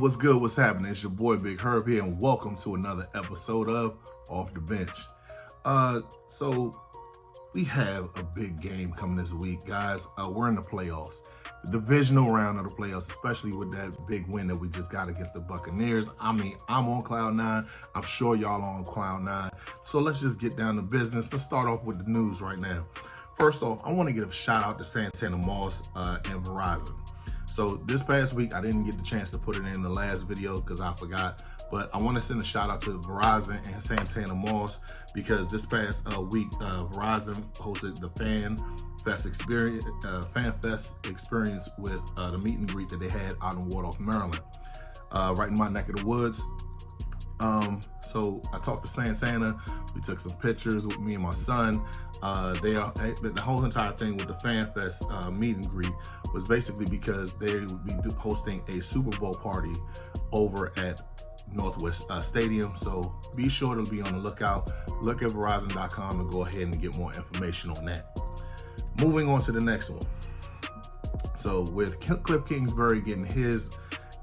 What's good? What's happening? It's your boy Big Herb here, and welcome to another episode of Off the Bench. So we have a big game coming this week, guys. We're in the playoffs, the divisional round of the playoffs, especially with that big win that we just got against the Buccaneers. I mean, I'm on cloud nine. I'm sure y'all are on cloud nine. So let's just get down to business. Let's start off with the news right now. First off, I want to give a shout out to Santana Moss and Verizon. So this past week, I didn't get the chance to put it in the last video because I forgot, but I want to send a shout out to Verizon and Santana Moss because this past week, Verizon hosted the Fan Fest experience with the meet and greet that they had out in Waldorf, Maryland, right in my neck of the woods. So I talked to Santana. We took some pictures with me and my son. The whole entire thing with the Fan Fest meet and greet was basically because they would be hosting a Super Bowl party over at Northwest Stadium. So be sure to be on the lookout. Look at Verizon.com to go ahead and get more information on that. Moving on to the next one. So with Cliff Kingsbury getting his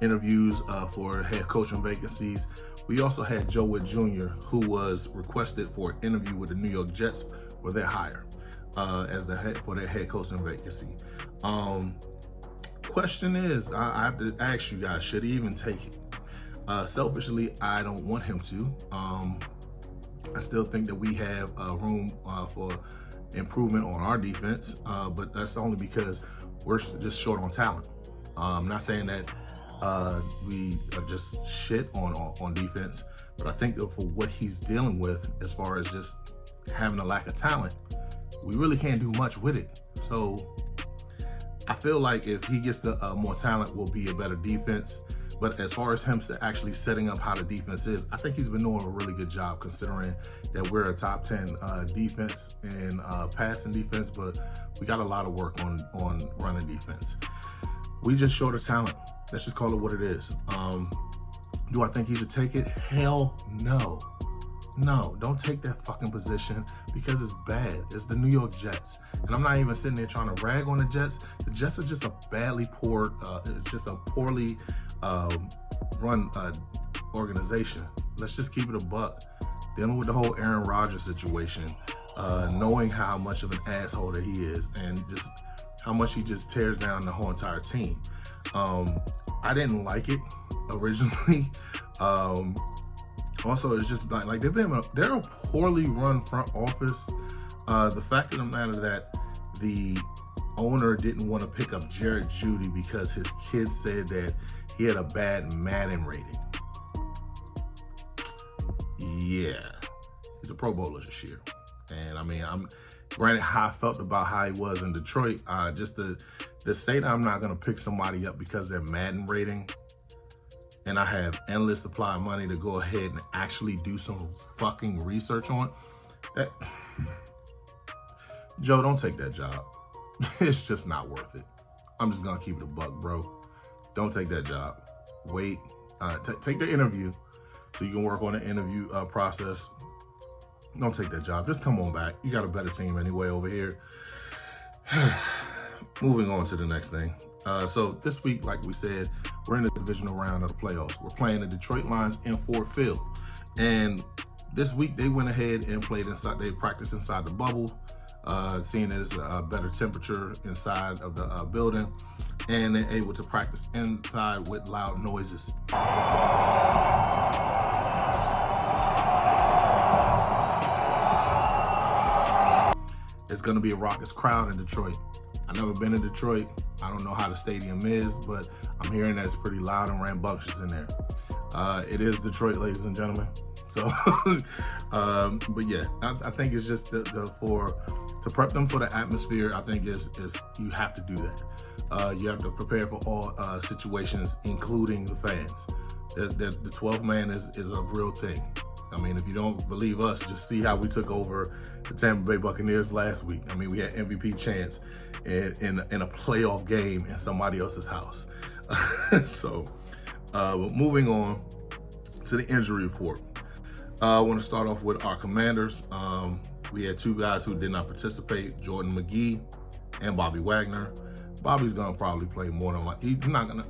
interviews for head coaching vacancies, we also had Joe Wood Jr., who was requested for an interview with the New York Jets for their hire as the head for their head coaching vacancy. Question is, I have to ask you guys, should he even take it? Selfishly, I don't want him to. I still think that we have room for improvement on our defense, but that's only because we're just short on talent. I'm not saying that we are just shit on defense, but I think that for what he's dealing with as far as just having a lack of talent, we really can't do much with it. So I feel like if he gets the more talent, will be a better defense. But as far as him actually setting up how the defense is, I think he's been doing a really good job considering that we're a top 10 defense in passing defense, but we got a lot of work on running defense. We just short of talent. Let's just call it what it is. Do I think he should take it? Hell no. No, don't take that fucking position because it's bad. It's the New York Jets. And I'm not even sitting there trying to rag on the Jets. The Jets are just a it's just a poorly run organization. Let's just keep it a buck. Dealing with the whole Aaron Rodgers situation, knowing how much of an asshole that he is and just how much he just tears down the whole entire team. I didn't like it originally. Also, it's just like they're a poorly run front office. The fact of the matter that the owner didn't want to pick up Jared Judy because his kids said that he had a bad Madden rating. Yeah, he's a Pro Bowler this year. And I mean, I'm granted how I felt about how he was in Detroit. Just to say that I'm not going to pick somebody up because their Madden rating, and I have endless supply of money to go ahead and actually do some fucking research on that. Joe, don't take that job. It's just not worth it. I'm just gonna keep it a buck, bro. Don't take that job. Wait, take the interview so you can work on the interview process. Don't take that job. Just come on back. You got a better team anyway over here. Moving on to the next thing. So this week, like we said, we're in the divisional round of the playoffs. We're playing the Detroit Lions in Ford Field. And this week they went ahead and played inside, they practiced inside the bubble, seeing that it's a better temperature inside of the building. And they're able to practice inside with loud noises. It's gonna be a raucous crowd in Detroit. I've never been in Detroit. I don't know how the stadium is, but I'm hearing that it's pretty loud and rambunctious in there. It is Detroit, ladies and gentlemen. So, but yeah, I think it's just to prep them for the atmosphere. I think is you have to do that. You have to prepare for all situations, including the fans. The 12th man is a real thing. I mean, if you don't believe us, just see how we took over the Tampa Bay Buccaneers last week. I mean, we had MVP chance in a playoff game in somebody else's house. So, but moving on to the injury report. I want to start off with our Commanders. We had two guys who did not participate, Jordan McGee and Bobby Wagner. Bobby's gonna probably play more than likely.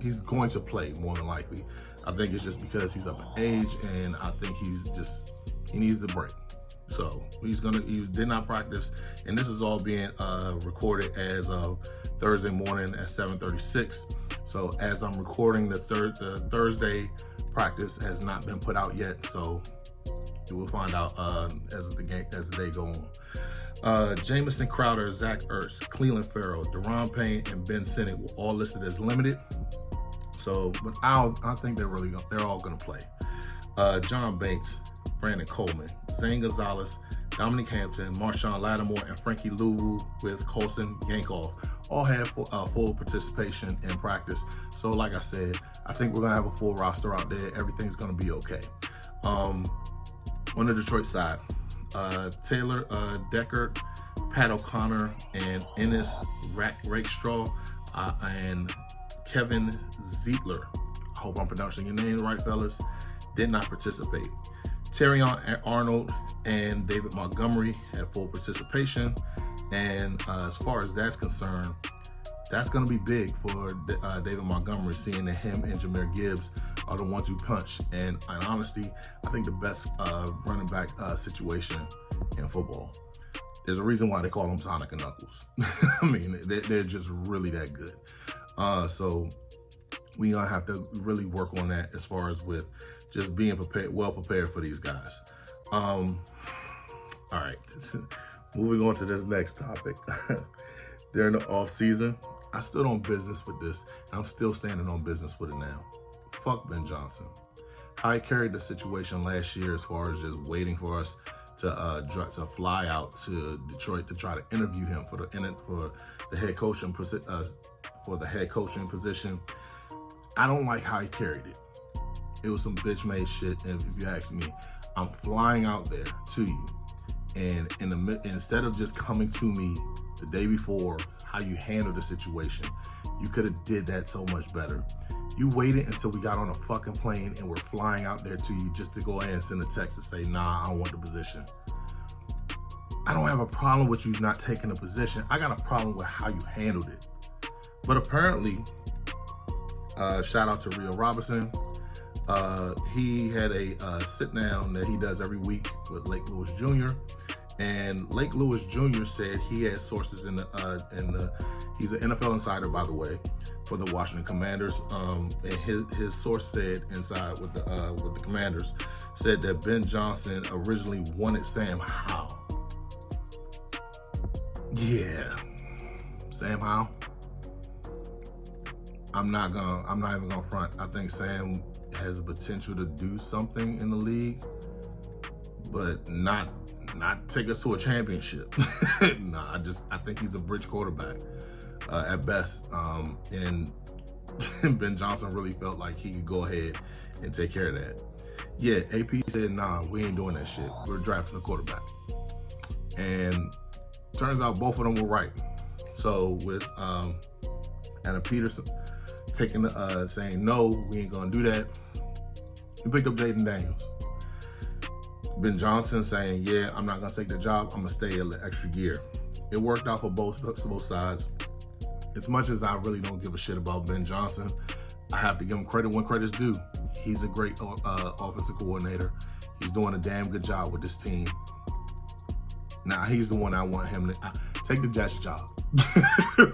He's going to play more than likely. I think it's just because he's up in age, and I think he needs the break. So he did not practice, and this is all being recorded as of Thursday morning at 7:36. So as I'm recording, the Thursday practice has not been put out yet. So you will find out as the day go on. Jamison Crowder, Zach Ertz, Cleveland Farrell, Deron Payne, and Ben Sinnott were all listed as limited. So, but I think they're all gonna play. John Banks, Brandon Coleman, Zane Gonzalez, Dominic Hampton, Marshawn Lattimore, and Frankie Louvu with Colson Yankoff all had full participation in practice. So like I said, I think we're gonna have a full roster out there. Everything's gonna be okay. On the Detroit side, Taylor Deckard, Pat O'Connor, and Ennis Rakestraw, and Kevin Ziegler, I hope I'm pronouncing your name right, fellas, did not participate. Terrion Arnold and David Montgomery had full participation. And as far as that's concerned, that's going to be big for David Montgomery, seeing that him and Jahmyr Gibbs are the ones who punch. And in honesty, I think the best running back situation in football. There's a reason why they call them Sonic and Knuckles. I mean, they're just really that good. So we're going to have to really work on that as far as with just being well prepared for these guys. All right, moving on to this next topic. During the off season, I stood on business with this, and I'm still standing on business with it now. Fuck Ben Johnson. How he carried the situation last year as far as just waiting for us to fly out to Detroit to try to interview him for the head coaching position. I don't like how he carried it. It was some bitch made shit, and if you ask me, I'm flying out there to you, and instead of just coming to me the day before, how you handled the situation, you could have did that so much better. You waited until we got on a fucking plane and we're flying out there to you just to go ahead and send a text to say, nah, I don't want the position. I don't have a problem with you not taking a position. I got a problem with how you handled it. But apparently, shout out to Rio Robinson. He had a sit down that he does every week with Lake Lewis Jr. And Lake Lewis Jr. said he had sources he's an NFL insider, by the way, for the Washington Commanders. And his source said inside with the Commanders said that Ben Johnson originally wanted Sam Howell. Yeah, Sam Howell. I'm not even gonna front. I think Sam has the potential to do something in the league, but not take us to a championship. Nah, I think he's a bridge quarterback at best. And Ben Johnson really felt like he could go ahead and take care of that. Yeah, AP said, nah, we ain't doing that shit. We're drafting a quarterback. And turns out both of them were right. So with Anna Peterson saying, no, we ain't gonna do that, we picked up Jaden Daniels. Ben Johnson saying, yeah, I'm not gonna take the job, I'm gonna stay an extra year. It worked out for both sides. As much as I really don't give a shit about Ben Johnson, I have to give him credit when credit's due. He's a great offensive coordinator. He's doing a damn good job with this team. Now, he's the one I want him to take the Jets job.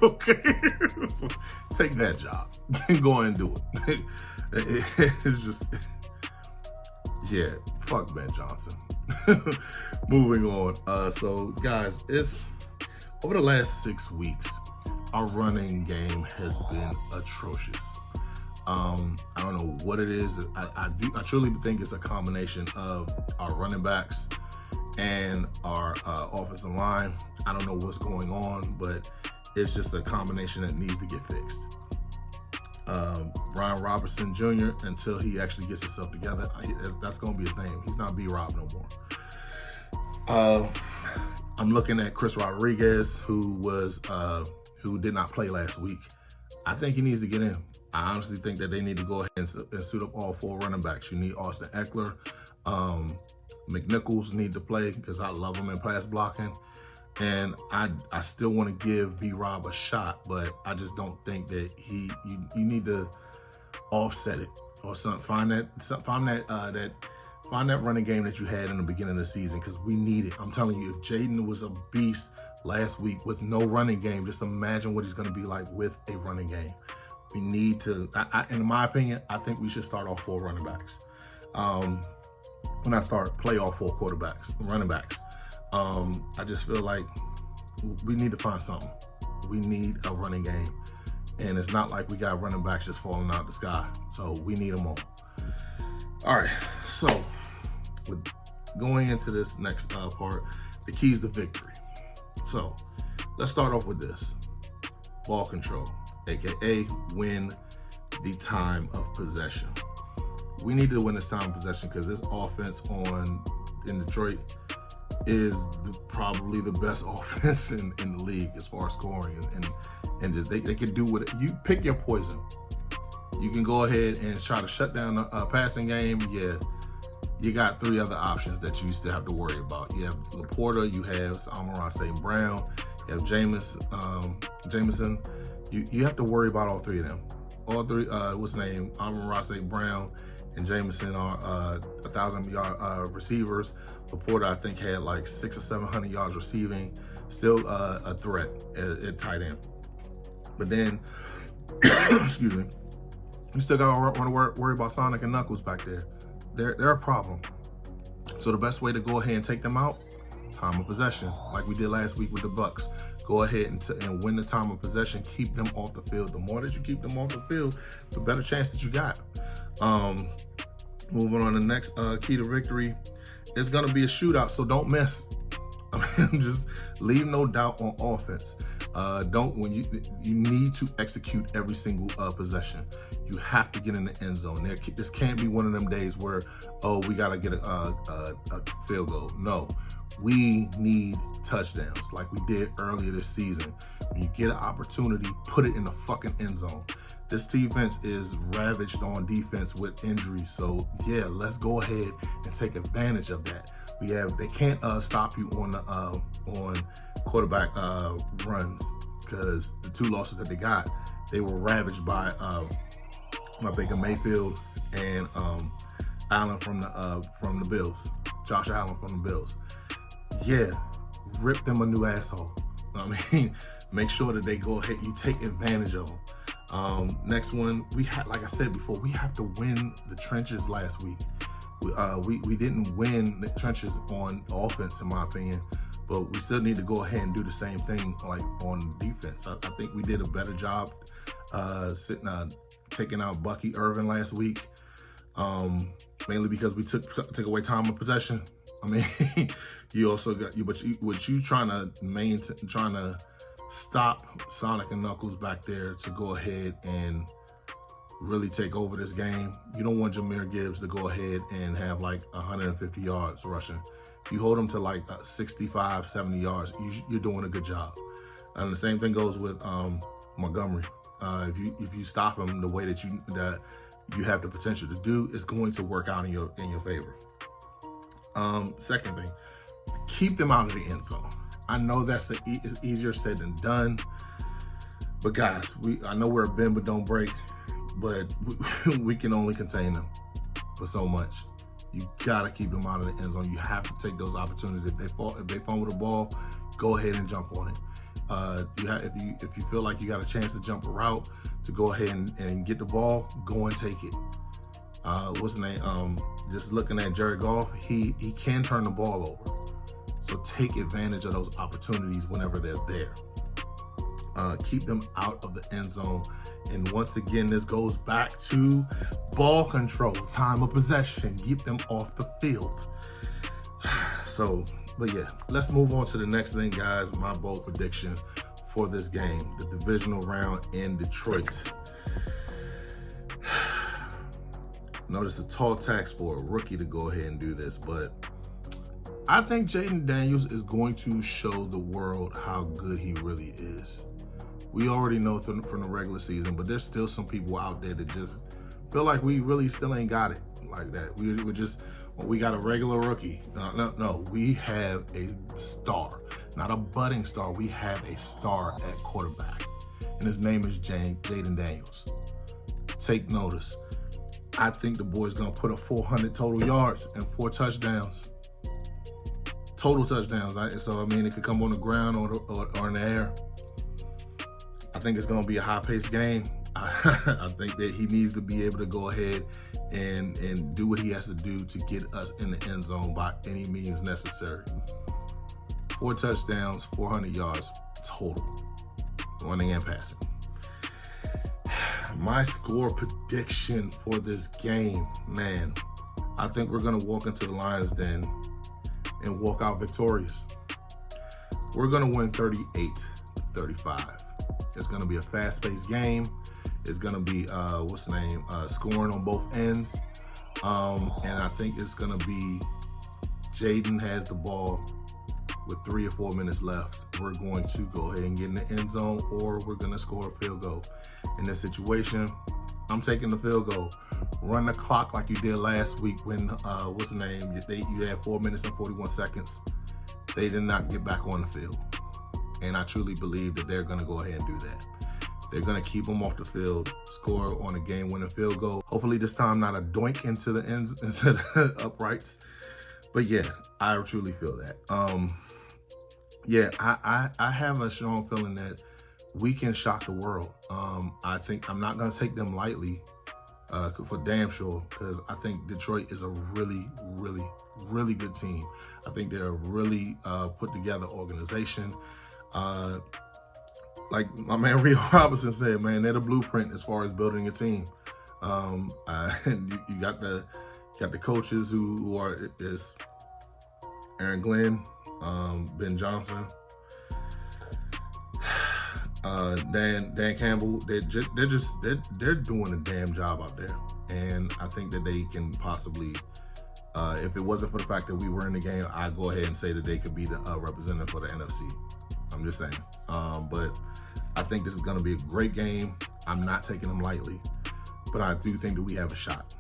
Okay? So, take that job and go and do it. It's just, yeah, fuck Ben Johnson. Moving on. So, guys, it's over the last 6 weeks, our running game has been atrocious. I don't know what it is. I truly think it's a combination of our running backs and our offensive line. I don't know what's going on, but it's just a combination that needs to get fixed. Brian Robertson Jr., until he actually gets himself together, that's going to be his name. He's not B-Rob no more. I'm looking at Chris Rodriguez, who did not play last week. I think he needs to get in. I honestly think that they need to go ahead and suit up all 4 running backs. You need Austin Eckler. McNichols need to play because I love him in pass blocking. And I still want to give B-Rob a shot, but I just don't think that you need to offset it or something. Find that running game that you had in the beginning of the season, because we need it. I'm telling you, if Jaden was a beast last week with no running game, just imagine what he's going to be like with a running game. We need to, in my opinion, I think we should start off 4 running backs. When I start play off 4 running backs. I just feel like we need to find something. We need a running game. And it's not like we got running backs just falling out of the sky. So we need them all. All right, so with going into this next part, the keys to victory. So let's start off with this. Ball control, AKA win the time of possession. We need to win this time of possession because this offense in Detroit is probably the best offense in the league as far as scoring, and just they can do what you pick your poison. You can go ahead and try to shut down a passing game. Yeah, you got 3 other options that you still have to worry about. You have Laporta, you have Amon-Ra St. Brown, you have Jameson. You have to worry about all 3 of them. All 3, what's the name? Amon-Ra St. Brown and Jameson are 1,000-yard receivers. Laporta, I think, had like 600 or 700 yards receiving. Still a threat at tight end. But then, excuse me, you still got to worry about Sonic and Knuckles back there. They're a problem. So the best way to go ahead and take them out, time of possession, like we did last week with the Bucks. Go ahead and win the time of possession. Keep them off the field. The more that you keep them off the field, the better chance that you got. Moving on to the next key to victory. It's going to be a shootout, so don't miss. Just leave no doubt on offense. You need to execute every single possession. You have to get in the end zone. This can't be one of them days where, oh, we got to get a field goal. No, we need touchdowns like we did earlier this season. When you get an opportunity, put it in the fucking end zone. This defense is ravaged on defense with injuries. So yeah, let's go ahead and take advantage of that. They can't stop you on quarterback runs, because the 2 losses that they got, they were ravaged by Baker Mayfield and Allen from the Bills. Josh Allen from the Bills. Yeah, rip them a new asshole. I mean, make sure that they go ahead, you take advantage of them. Next one, like I said before, we have to win the trenches last week. We didn't win the trenches on offense, in my opinion, but we still need to go ahead and do the same thing like on defense. I think we did a better job taking out Bucky Irvin last week, mainly because we took away time of possession. I mean, you also got you trying to stop Sonic and Knuckles back there to go ahead and really take over this game. You don't want Jahmyr Gibbs to go ahead and have like 150 yards rushing. If you hold him to like 65, 70 yards, you're doing a good job. And the same thing goes with Montgomery. If you stop him the way that you have the potential to do, it's going to work out in your favor. Second thing, keep them out of the end zone. I know that's easier said than done, but guys, I know we're a bend but don't break, but we can only contain them for so much. You gotta keep them out of the end zone. You have to take those opportunities. If they fumble the ball, go ahead and jump on it. If you feel like you got a chance to jump a route to go ahead and get the ball, go and take it. What's the name? Just looking at Jared Goff, he can turn the ball over. So take advantage of those opportunities whenever they're there. Keep them out of the end zone. And once again, this goes back to ball control, time of possession. Keep them off the field. So, but yeah, let's move on to the next thing, guys. My bold prediction for this game, the divisional round in Detroit. Notice a tall tax for a rookie to go ahead and do this, but I think Jaden Daniels is going to show the world how good he really is. We already know from the regular season, but there's still some people out there that just feel like we really still ain't got it like that. We got a regular rookie. No, we have a star. not a budding star. We have a star at quarterback, and his name is Jaden Daniels. Take notice. I think the boy's gonna put up 400 total yards and 4 touchdowns. Total touchdowns. So I mean, it could come on the ground or in the air. I think it's gonna be a high-paced game. I think that he needs to be able to go ahead and do what he has to do to get us in the end zone by any means necessary. 4 touchdowns, 400 yards total, running and passing. My score prediction for this game, man, I think we're gonna walk into the Lions' den and walk out victorious. We're gonna win 38-35. It's gonna be a fast-paced game. It's gonna be, scoring on both ends. And I think it's gonna be Jaden has the ball with 3 or 4 minutes left. We're going to go ahead and get in the end zone, or we're gonna score a field goal. In this situation, I'm taking the field goal. Run the clock like you did last week when, you had 4 minutes and 41 seconds. They did not get back on the field. And I truly believe that they're gonna go ahead and do that. They're gonna keep them off the field, score on a game-winning field goal. Hopefully this time not a doink into the ends, into the uprights. But yeah, I truly feel that. Yeah, I have a strong feeling that we can shock the world. I think I'm not gonna take them lightly, for damn sure, because I think Detroit is a really, really, really good team. I think they're a really put together organization. Like my man Rio Robinson said, man, they're the blueprint as far as building a team. And you got the coaches who are Aaron Glenn, Ben Johnson, Dan Campbell. They're doing a damn job out there, and I think that they can possibly, if it wasn't for the fact that we were in the game, I'd go ahead and say that they could be the representative for the NFC. I'm just saying. But I think this is going to be a great game. I'm not taking them lightly, but I do think that we have a shot.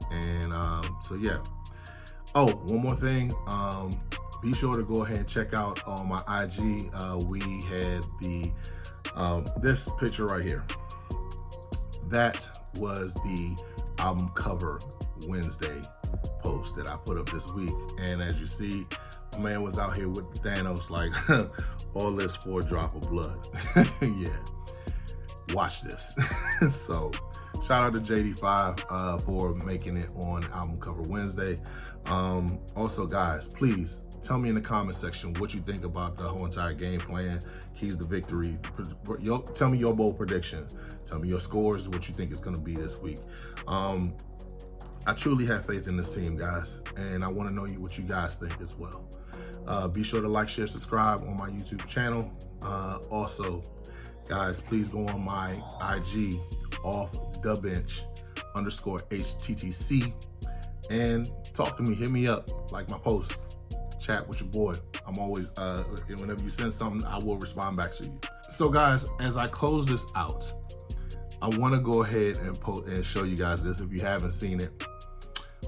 And so yeah. Oh, one more thing. Be sure to go ahead and check out on my IG. We had this picture right here. That was the album cover Wednesday post that I put up this week. And as you see, my man was out here with Thanos, like all this for a drop of blood. Yeah, watch this. So shout out to JD5 for making it on album cover Wednesday. Also guys, please tell me in the comment section what you think about the whole entire game plan, keys to victory. Tell me your bold prediction. Tell me your scores, what you think is gonna be this week. I truly have faith in this team, guys, and I wanna know what you guys think as well. Be sure to like, share, subscribe on my YouTube channel. Also, guys, please go on my IG, _HTTC, and talk to me, hit me up, like my post, chat with your boy. I'm always, whenever you send something, I will respond back to you. So guys, as I close this out, I wanna go ahead and show you guys this if you haven't seen it.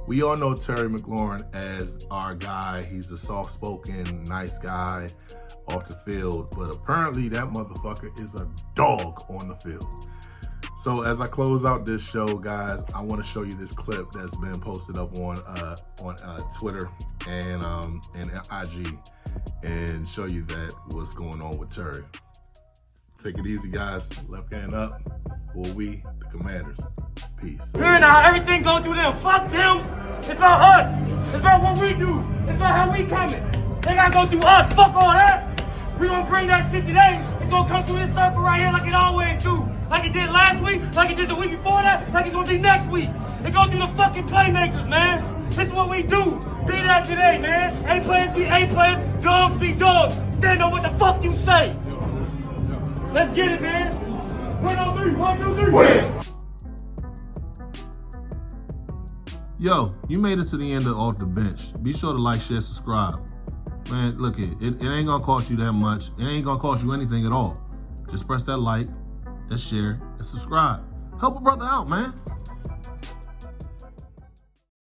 We all know Terry McLaurin as our guy. He's a soft-spoken, nice guy off the field, but apparently that motherfucker is a dog on the field. So as I close out this show, guys, I want to show you this clip that's been posted up on Twitter and IG, and show you what's going on with Terry. Take it easy, guys. Left hand up. Who are we? The Commanders. Peace. Hearing how everything go through them. Fuck them. It's about us. It's about what we do. It's about how we coming. They gotta go through us. Fuck all that. We gonna bring that shit today. It's gonna come through this circle right here like it always do. Like it did last week, like it did the week before that, like it's gonna be next week. It go through the fucking playmakers, man. This is what we do. Be that today, man. A players be A players, dogs be dogs. Stand on what the fuck you say. Let's get it, man. 1 on 3, 1, 2, 3. Win. Yo, you made it to the end of Off the Bench. Be sure to like, share, subscribe. Man, look, it ain't gonna cost you that much. It ain't gonna cost you anything at all. Just press that like, that share, and subscribe. Help a brother out, man.